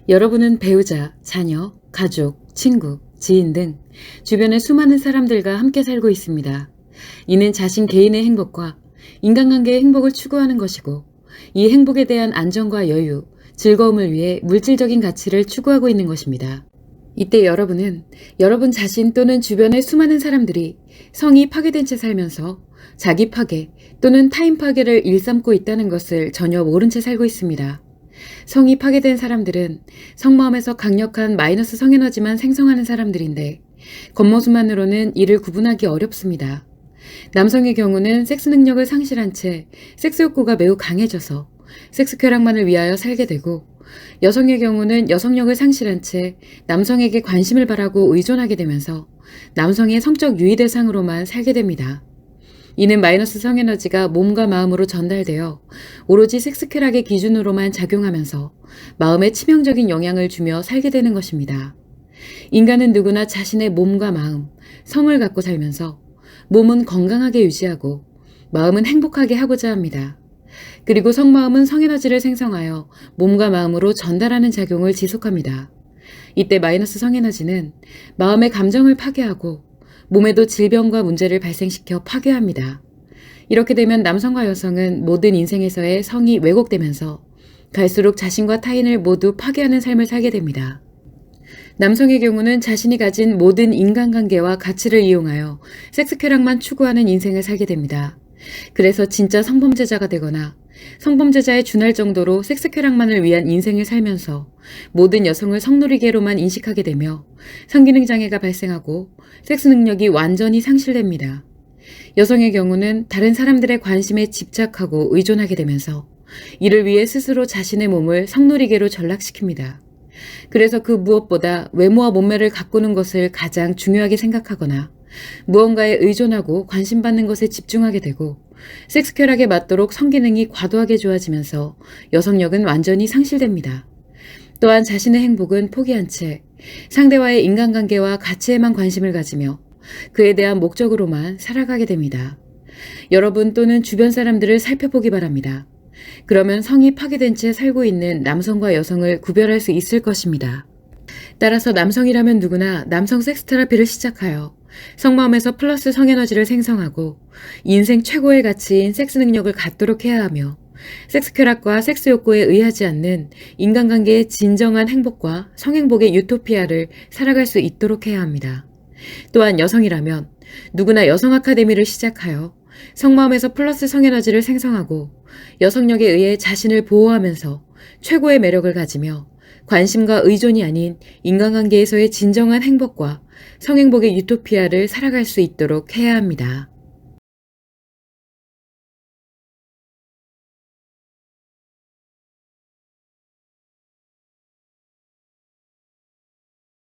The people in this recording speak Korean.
여러분은 배우자, 자녀, 가족, 친구, 지인 등 주변의 수많은 사람들과 함께 살고 있습니다. 이는 자신 개인의 행복과 인간관계의 행복을 추구하는 것이고, 이 행복에 대한 안정과 여유, 즐거움을 위해 물질적인 가치를 추구하고 있는 것입니다. 이때 여러분은 여러분 자신 또는 주변의 수많은 사람들이 성이 파괴된 채 살면서 자기 파괴 또는 타인 파괴를 일삼고 있다는 것을 전혀 모른 채 살고 있습니다. 성이 파괴된 사람들은 성마음에서 강력한 마이너스 성에너지만 생성하는 사람들인데, 겉모습만으로는 이를 구분하기 어렵습니다. 남성의 경우는 섹스 능력을 상실한 채 섹스 욕구가 매우 강해져서 섹스 쾌락만을 위하여 살게 되고, 여성의 경우는 여성력을 상실한 채 남성에게 관심을 바라고 의존하게 되면서 남성의 성적 유의 대상으로만 살게 됩니다. 이는 마이너스 성에너지가 몸과 마음으로 전달되어 오로지 섹스 쾌락의 기준으로만 작용하면서 마음에 치명적인 영향을 주며 살게 되는 것입니다. 인간은 누구나 자신의 몸과 마음, 성을 갖고 살면서 몸은 건강하게 유지하고 마음은 행복하게 하고자 합니다. 그리고 성마음은 성에너지를 생성하여 몸과 마음으로 전달하는 작용을 지속합니다. 이때 마이너스 성에너지는 마음의 감정을 파괴하고 몸에도 질병과 문제를 발생시켜 파괴합니다. 이렇게 되면 남성과 여성은 모든 인생에서의 성이 왜곡되면서 갈수록 자신과 타인을 모두 파괴하는 삶을 살게 됩니다. 남성의 경우는 자신이 가진 모든 인간관계와 가치를 이용하여 섹스 쾌락만 추구하는 인생을 살게 됩니다. 그래서 진짜 성범죄자가 되거나 성범죄자에 준할 정도로 섹스 쾌락만을 위한 인생을 살면서 모든 여성을 성노리개로만 인식하게 되며 성기능 장애가 발생하고 섹스 능력이 완전히 상실됩니다. 여성의 경우는 다른 사람들의 관심에 집착하고 의존하게 되면서 이를 위해 스스로 자신의 몸을 성노리개로 전락시킵니다. 그래서 그 무엇보다 외모와 몸매를 가꾸는 것을 가장 중요하게 생각하거나 무언가에 의존하고 관심받는 것에 집중하게 되고, 섹스 쾌락에 맞도록 성기능이 과도하게 좋아지면서 여성력은 완전히 상실됩니다. 또한 자신의 행복은 포기한 채 상대와의 인간관계와 가치에만 관심을 가지며 그에 대한 목적으로만 살아가게 됩니다. 여러분 또는 주변 사람들을 살펴보기 바랍니다. 그러면 성이 파괴된 채 살고 있는 남성과 여성을 구별할 수 있을 것입니다. 따라서 남성이라면 누구나 남성 섹스 테라피를 시작하여 성마음에서 플러스 성에너지를 생성하고 인생 최고의 가치인 섹스 능력을 갖도록 해야 하며, 섹스 쾌락과 섹스 욕구에 의하지 않는 인간관계의 진정한 행복과 성행복의 유토피아를 살아갈 수 있도록 해야 합니다. 또한 여성이라면 누구나 여성 아카데미를 시작하여 성마음에서 플러스 성에너지를 생성하고 여성력에 의해 자신을 보호하면서 최고의 매력을 가지며 관심과 의존이 아닌 인간관계에서의 진정한 행복과 성행복의 유토피아를 살아갈 수 있도록 해야 합니다.